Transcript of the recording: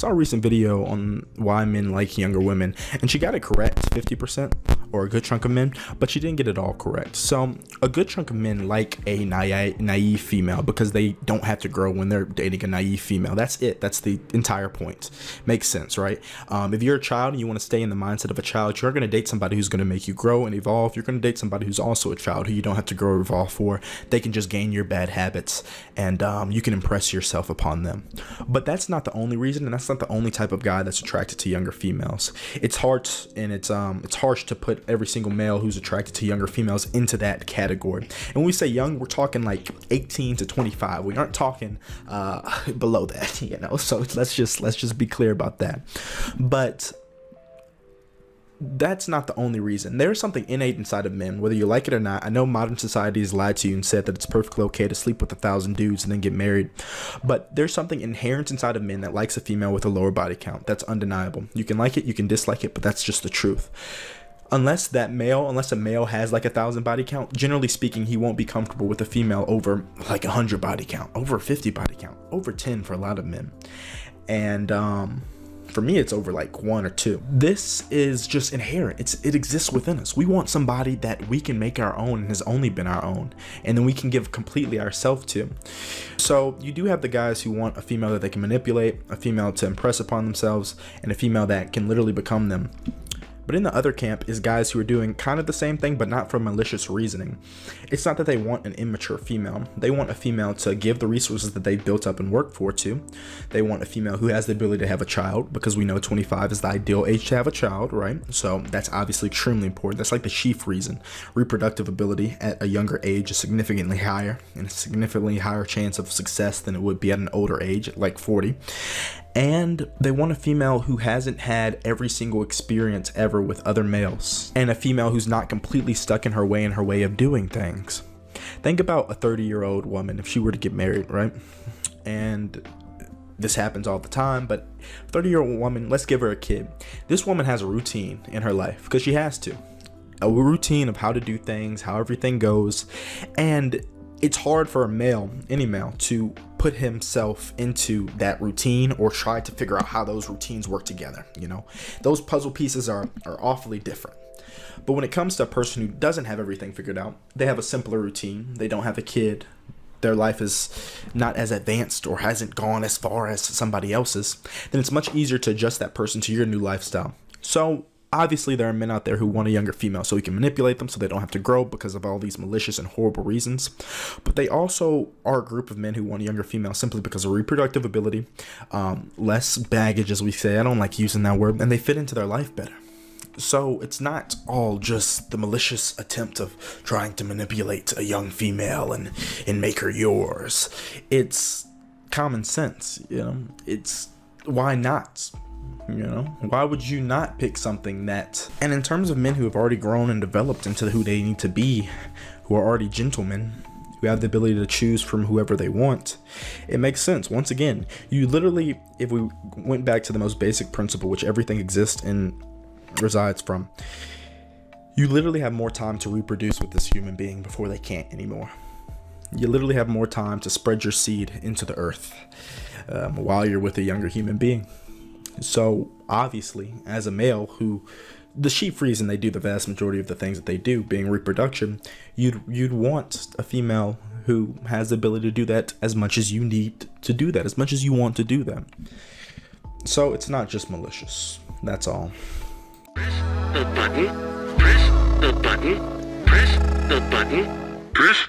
saw a recent video on why men like younger women, and she got it correct 50%, or a good chunk of men, but she didn't get it all correct. So a good chunk of men like a naive female because they don't have to grow when they're dating a naive female. That's it. That's the entire point. Makes sense, right? If you're a child and you want to stay in the mindset of a child, you're going to date somebody who's going to make you grow and evolve. You're going to date somebody who's also a child who you don't have to grow or evolve for. They can just gain your bad habits, and you can impress yourself upon them. But that's not the only reason, and that's not the only type of guy that's attracted to younger females. It's hard and it's harsh to put every single male who's attracted to younger females into that category. And when we say young, we're talking like 18 to 25. We aren't talking below that, you know. So let's just be clear about that. But that's not the only reason. There's something innate inside of men, whether you like it or not. I know modern society has lied to you and said that it's perfectly okay to sleep with 1,000 dudes and then get married, but there's something inherent inside of men that likes a female with a lower body count. That's undeniable. You can like it, you can dislike it, but that's just the truth. Unless a male has like 1,000 body count, generally speaking, he won't be comfortable with a female over like 100 body count, over 50 body count, over 10 for a lot of men. And for me, it's over like 1 or 2. This is just inherent. It exists within us. We want somebody that we can make our own and has only been our own, and then we can give completely ourselves to. So you do have the guys who want a female that they can manipulate, a female to impress upon themselves, and a female that can literally become them. But in the other camp is guys who are doing kind of the same thing, but not for malicious reasoning. It's not that they want an immature female. They want a female to give the resources that they've built up and worked for to. They want a female who has the ability to have a child, because we know 25 is the ideal age to have a child, right? So that's obviously extremely important. That's like the chief reason. Reproductive ability at a younger age is significantly higher, and a significantly higher chance of success than it would be at an older age, like 40. And they want a female who hasn't had every single experience ever with other males, and a female who's not completely stuck in her way of doing things. Think about a 30-year-old woman if she were to get married, right? And this happens all the time, but 30-year-old woman, let's give her a kid. This woman has a routine in her life because she has to. A routine of how to do things, how everything goes, and it's hard for a male, any male, to put himself into that routine or try to figure out how those routines work together. You know, those puzzle pieces are awfully different. But when it comes to a person who doesn't have everything figured out, they have a simpler routine, they don't have a kid, their life is not as advanced or hasn't gone as far as somebody else's, then it's much easier to adjust that person to your new lifestyle. So obviously, there are men out there who want a younger female so he can manipulate them so they don't have to grow because of all these malicious and horrible reasons. But they also are a group of men who want a younger female simply because of reproductive ability, less baggage, as we say. I don't like using that word. And they fit into their life better. So it's not all just the malicious attempt of trying to manipulate a young female and make her yours. It's common sense, you know. It's why not? You know, why would you not pick something that? And in terms of men who have already grown and developed into who they need to be, who are already gentlemen, who have the ability to choose from whoever they want, it makes sense. Once again, you literally, if we went back to the most basic principle, which everything exists and resides from, you literally have more time to reproduce with this human being before they can't anymore. You literally have more time to spread your seed into the earth while you're with a younger human being. So obviously, as a male, who the chief reason they do the vast majority of the things that they do being reproduction, you'd want a female who has the ability to do that as much as you need to do that, as much as you want to do that. So it's not just malicious. That's all. Press the button. Press the button. Press the button. Press